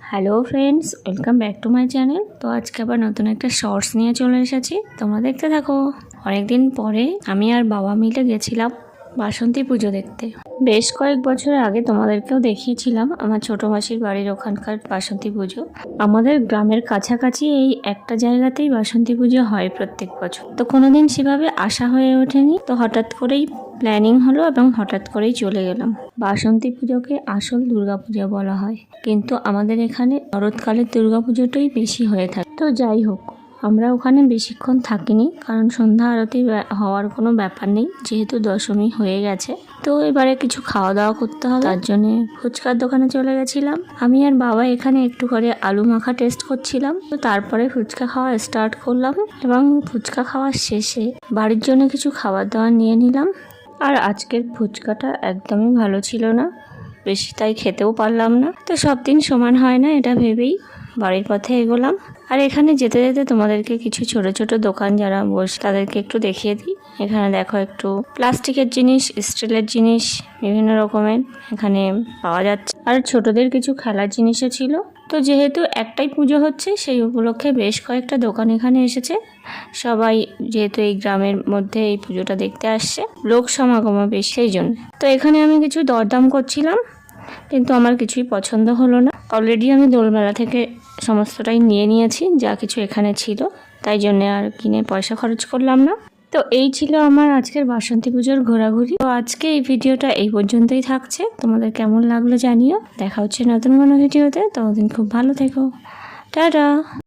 Hello friends, welcome back to my channel. তো আজকে আবার নতুন একটা শর্টস নিয়ে চলে এসেছি, তোমরা দেখতে থাকো। অনেকদিন পরে আমি আর বাবা মিলে গেছিলাম বাসন্তী পুজো দেখতে। বেশ কয়েক বছর আগে তোমাদেরকেও দেখিয়েছিলাম আমার ছোটো মাসির বাড়ির ওখানকার বাসন্তী পুজো। আমাদের গ্রামের কাছাকাছি এই একটা জায়গাতেই বাসন্তী পুজো হয় প্রত্যেক বছর। তো কোনোদিন সেভাবে আশা হয়ে ওঠেনি, তো হঠাৎ করেই প্ল্যানিং হলো এবং হঠাৎ করেই চলে গেলাম। বাসন্তী পুজোকে আসল দুর্গাপূজা বলা হয়, কিন্তু আমাদের এখানে শরৎকালের দুর্গাপুজোটাই বেশি হয়ে থাকে। তো যাই হোক, আমরা ওখানে বেশিক্ষণ থাকিনি, কারণ সন্ধ্যা আরতি হওয়ার কোনো ব্যাপার নেই, যেহেতু দশমী হয়ে গেছে। তো এবারে কিছু খাওয়া দাওয়া করতে হবে, তার জন্য ফুচকার দোকানে চলে গেছিলাম। আমি আর বাবা এখানে একটু করে আলু মাখা টেস্ট করছিলাম। তো তারপরে ফুচকা খাওয়া স্টার্ট করলাম, এবং ফুচকা খাওয়ার শেষে বাড়ির জন্য কিছু খাবার দাবার নিয়ে নিলাম। আর আজকের ফুচকাটা একদমই ভালো ছিল না, বেশি তাই খেতেও পারলাম না। তো সব দিন সমান হয় না, এটা ভেবেই বাড়ির পথে এগোলাম। আর এখানে যেতে যেতে তোমাদেরকে কিছু ছোট ছোট দোকান যারা বসে তাদেরকে একটু দেখিয়ে দিই। এখানে দেখো, একটু প্লাস্টিকের জিনিস, স্টিলের জিনিস বিভিন্ন রকমের এখানে পাওয়া যাচ্ছে। আর ছোটদের কিছু খেলার জিনিসও ছিল। তো যেহেতু একটাই পুজো হচ্ছে, সেই উপলক্ষে বেশ কয়েকটা দোকান এখানে এসেছে। সবাই যেহেতু এই গ্রামের মধ্যে এই পুজোটা দেখতে আসছে, লোক সমাগমও বেশ, সেই জন্য। তো এখানে আমি কিছু দরদাম করছিলাম, কিন্তু আমার কিছুই পছন্দ হলো না। অলরেডি আমি দোলমেলা থেকে সমস্তটাই নিয়ে নিয়েছি, যা কিছু এখানে ছিল, তাই জন্যে আর কিনে পয়সা খরচ করলাম না। তো এই ছিল আমার আজকের বাসন্তী পুজোর ঘোরাঘুরি। তো আজকে এই ভিডিওটা এই পর্যন্তই থাকছে। তোমাদের কেমন লাগলো জানিও। দেখা হচ্ছে নতুন কোনো ভিডিওতে। ততদিন খুব ভালো থেকো। টাটা।